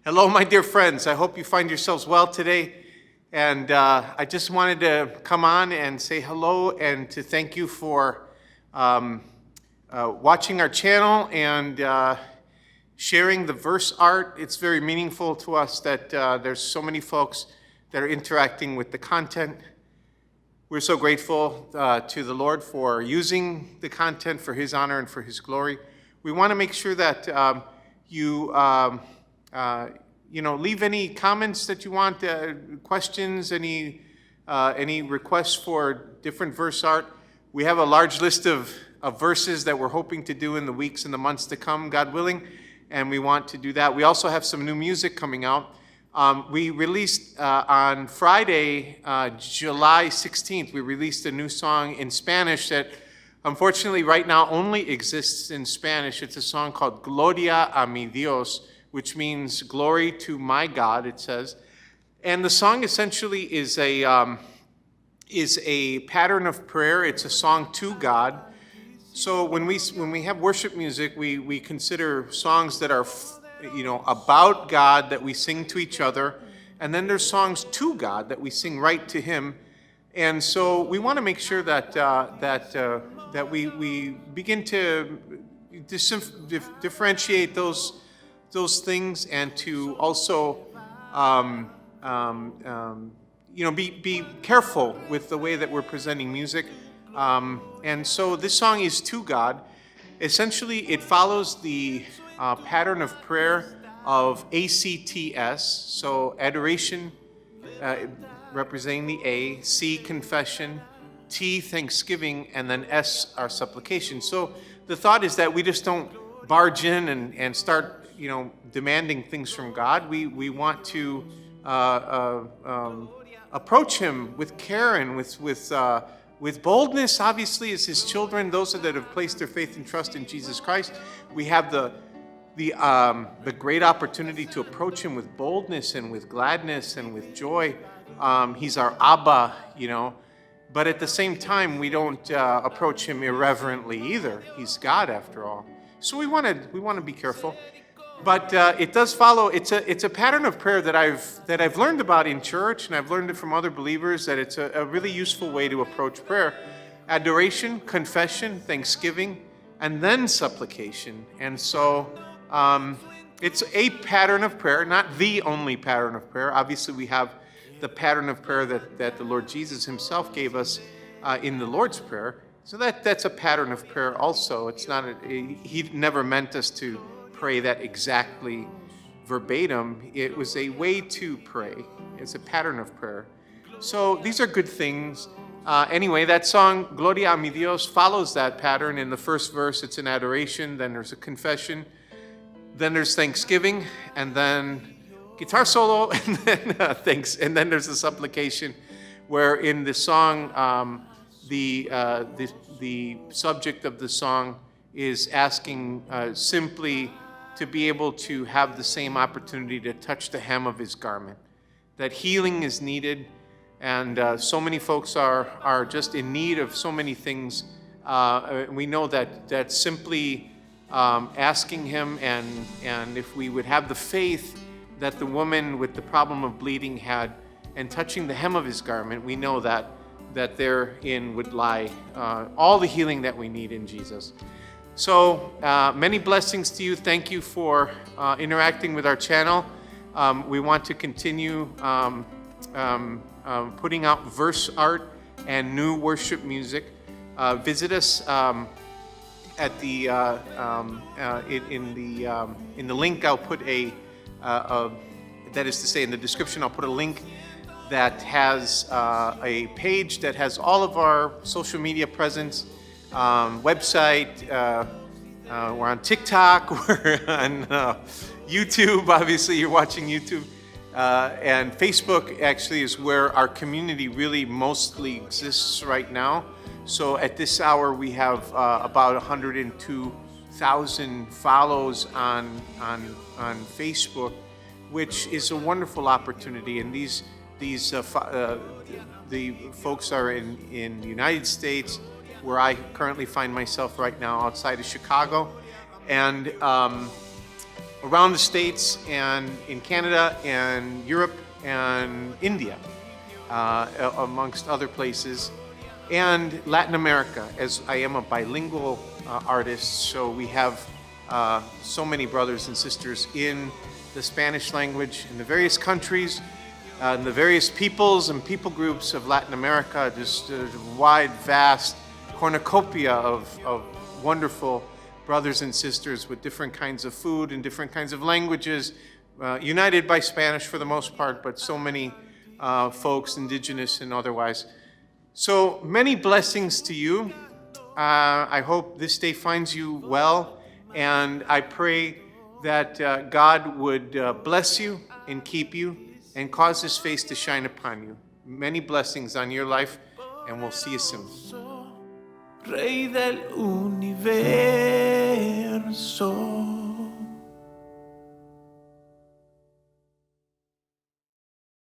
Hello, my dear friends. I hope you find yourselves well today. And I just wanted to come on and say hello and to thank you for watching our channel and sharing the verse art. It's very meaningful to us that there's so many folks that are interacting with the content. We're so grateful to the Lord for using the content for His honor and for His glory. We want to make sure that you leave any comments that you want, questions, any requests for different verse art. We have a large list of verses that we're hoping to do in the weeks and the months to come, God willing, and we want to do that. We also have some new music coming out. We released on Friday, July 16th, we released a new song in Spanish that unfortunately right now only exists in Spanish. It's a song called Gloria a mi Dios, which means glory to my God, it says. And the song essentially is a pattern of prayer. It's a song to God. So when we have worship music, we consider songs that are about God that we sing to each other, and then there's songs to God that we sing right to Him. And so we want to make sure that we begin to differentiate those things, and to also be careful with the way that we're presenting music. And so this song is to God. Essentially, it follows the pattern of prayer of ACTS, so adoration representing the A, C, confession, T, thanksgiving, and then S, our supplication. So the thought is that we just don't barge in and start demanding things from God. We want to approach Him with care and with boldness, obviously, as His children, those that have placed their faith and trust in Jesus Christ. We have the great opportunity to approach Him with boldness and with gladness and with joy. He's our Abba, but at the same time, we don't approach Him irreverently either. He's God, after all. So we want to be careful. But it does follow. It's a pattern of prayer that I've learned about in church, and I've learned it from other believers, that it's a really useful way to approach prayer: adoration, confession, thanksgiving, and then supplication. And so it's a pattern of prayer, not the only pattern of prayer. Obviously, we have the pattern of prayer that the Lord Jesus Himself gave us in the Lord's Prayer. So that's a pattern of prayer also. It's not He never meant us to pray that exactly verbatim. It was a way to pray. It's a pattern of prayer. So these are good things. Anyway, that song, Gloria a mi Dios, follows that pattern. In the first verse, it's an adoration, then there's a confession, then there's thanksgiving, and then guitar solo, and then thanks, and then there's a supplication, where in the song, the subject of the song is asking simply to be able to have the same opportunity to touch the hem of His garment. That healing is needed, and so many folks are just in need of so many things. We know that simply asking Him, and if we would have the faith that the woman with the problem of bleeding had, and touching the hem of His garment, we know that therein would lie all the healing that we need in Jesus. So many blessings to you. Thank you for interacting with our channel. We want to continue putting out verse art and new worship music. Visit us at the in the link. I'll put that is to say, in the description, I'll put a link that has a page that has all of our social media presence. Website, we're on TikTok, we're on YouTube, obviously you're watching YouTube, and Facebook actually is where our community really mostly exists right now. So at this hour we have about 102,000 follows on Facebook, which is a wonderful opportunity. And the folks are in the United States, where I currently find myself right now, outside of Chicago, and around the States and in Canada and Europe and India, amongst other places, and Latin America, as I am a bilingual artist, so we have so many brothers and sisters in the Spanish language in the various countries, and the various peoples and people groups of Latin America, just a wide, vast cornucopia of wonderful brothers and sisters with different kinds of food and different kinds of languages, united by Spanish for the most part, but so many folks, indigenous and otherwise. So many blessings to you. I hope this day finds you well, and I pray that God would bless you and keep you and cause His face to shine upon you. Many blessings on your life, and we'll see you soon. Rey del universo.